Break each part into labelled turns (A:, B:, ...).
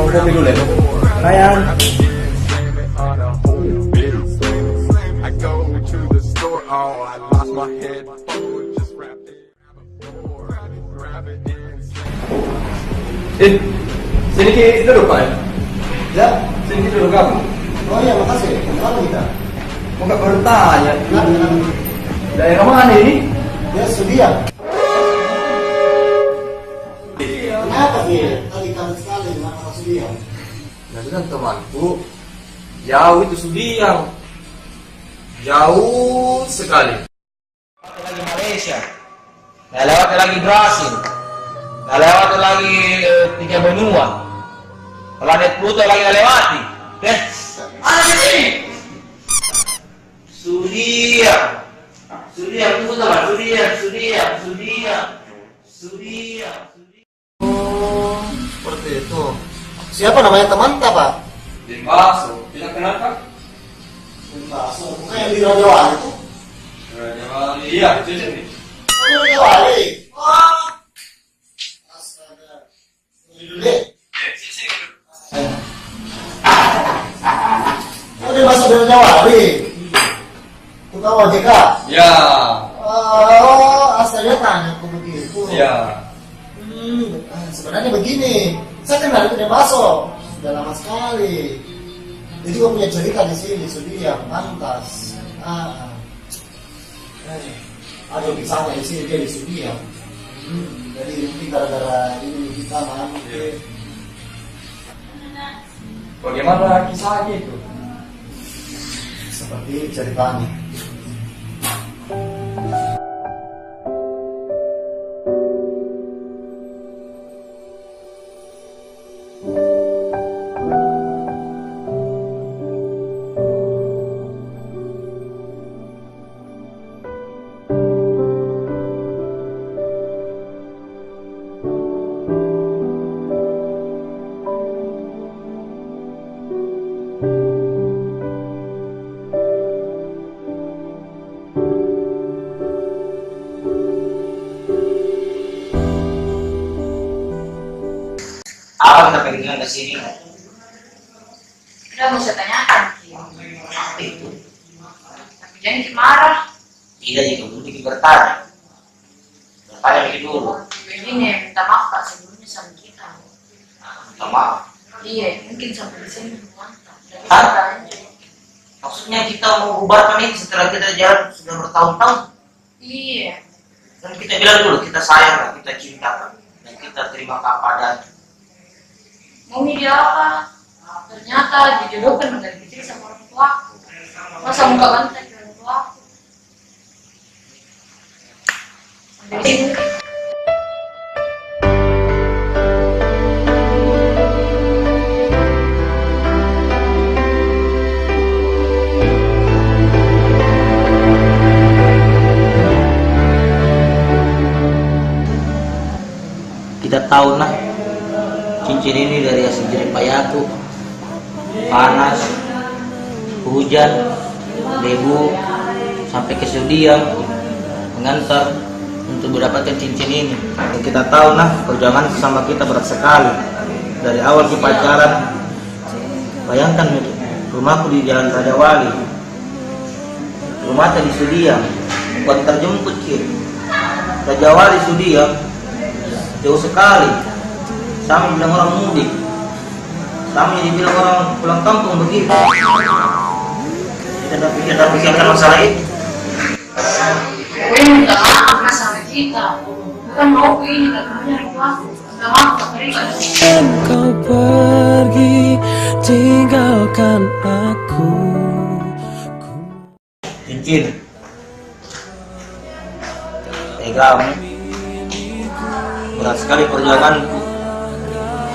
A: kopi dulu ya. Sayang. Sini kita duduk Pak. Ya, sini kita duduk kamu.
B: Oh iya, makasih. Kenapa kita?
A: Mau nggak bertanya?
B: Kenapa?
A: Daerah mana ini?
B: Ya, Sudia. Kenapa sih? Tadi kali sekali dengan orang Sudia.
A: Nah, bilang temanku, jauh itu Sudiang. Jauh sekali. Lagi Malaysia. Nggak lewat lagi Brasil. Nggak lewat lagi tiga benua. Planet Pluto lagi nggak lewati. Ada di sini. Sudiang. Sudiang, tunggu teman. Sudiang.
B: Oh, seperti itu. Siapa namanya teman tak, Pak?
A: Dimbaso, tidak kenal kan?
B: Dimbaso, bukan yang di Raja Wali itu?
A: Raja Wali, iya, itu sini.
B: Oh, Raja Wali. Oh, astaga. Ini dulu deh. Oh, dia masuk dari Raja Wali. Tukang OJK.
A: Ya.
B: Oh, asalnya tanya aku begitu.
A: Ya.
B: Sebenarnya begini, saya kenal itu Dembaso sudah lama sekali. Dia juga punya cerita di sini, Sudia, pantas. Ada kisahnya di sini dia di Sudia. Jadi mungkin gara-gara ini kita mampir.
A: Bagaimana kisahnya itu?
B: Seperti ceritanya.
C: Apa kita pengen ke sini?
D: Udah mau saya tanyakan.
C: Apa itu?
D: Tapi jangan Ki marah.
C: Tidak itu, dulu Ki bertanya. Bertanya Ki dulu.
D: Begini, minta maaf Pak sebelumnya sama kita.
C: Minta maaf.
D: Iya, mungkin sampai di sini mantap.
C: Hah? Maksudnya kita mau bubarkan ini setelah kita jalan sudah bertahun-tahun.
D: Iya.
C: Dan kita bilang dulu, kita sayang, kita cinta, dan kita terima kepadanya.
D: Mau dia apa? Ternyata dijodohkan dari kecil sama orang tuaku. Masa muka bantai ke orang tuaku? Dari sini.
C: Kita tahu nah, cincin ini dari hasil jerih payahku, panas, hujan, debu, sampai ke Sudiang mengantar untuk mendapatkan cincin ini. Dan kita tahu nah, perjuangan sama kita berat sekali. Dari awal kita pacaran, bayangkan rumahku di Jalan Raja Wali, rumahnya di Sudiang, buat terjemput Ki. Raja Wali Sudiang jauh sekali, sama bilang orang mudik, sama dibilang orang pulang kampung begitu. Kita tidak pikirkan masalah itu.
D: Gue minta maaf Mas sama kita. Bukan mau ini, tapi nyari aku. Minta maaf tak berikan.
E: Kau pergi tinggalkan aku.
C: Cincin pegang, berat sekali perjuanganku.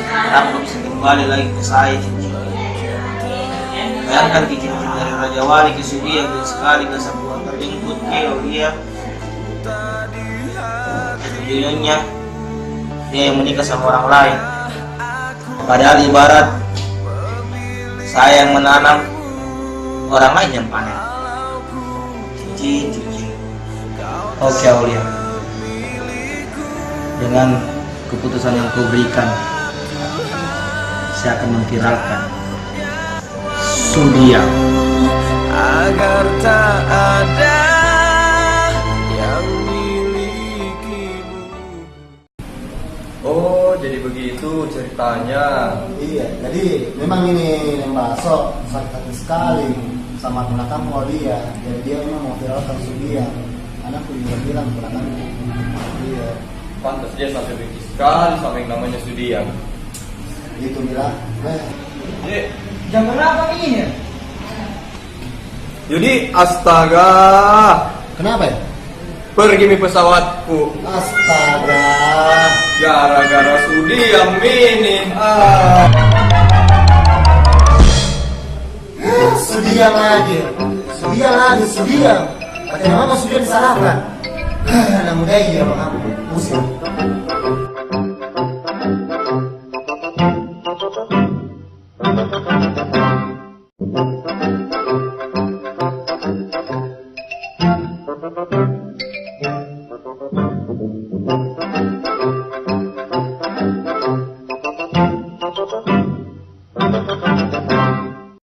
C: Kenapa bisa kembali lagi ke saya cincin? Bayangkan cincin dari Raja Wali ke Sudia dan sekali ke satu terjemput keo dia. Ujungnya dia yang menikah sama orang lain. Padahal ibarat saya yang menanam, orang lain yang panen. Cincin. Oke Aulia, dengan keputusan yang kau berikan, pasti akan memviralkan Sudiang.
E: agar tak ada yang milikimu.
F: Oh, jadi begitu ceritanya.
B: Iya, jadi memang ini Mbak Sok sakit hati sekali sama ponakanku dia. Jadi dia memang mau viralkan Sudiang. Anakku juga bilang ponakanku. Iya,
F: Pantas dia sampai benci sekali sama yang namanya Sudiang.
B: itu bilang.
C: Jam berapa ini?
F: Jadi astaga,
B: Kenapa ya?
F: pergi mi pesawatku
B: Astaga.
F: gara-gara Sudiang ini.
B: Sudiang lagi. Pakai nama Sudiang disalahkan. Anak muda ya bang aku pusing.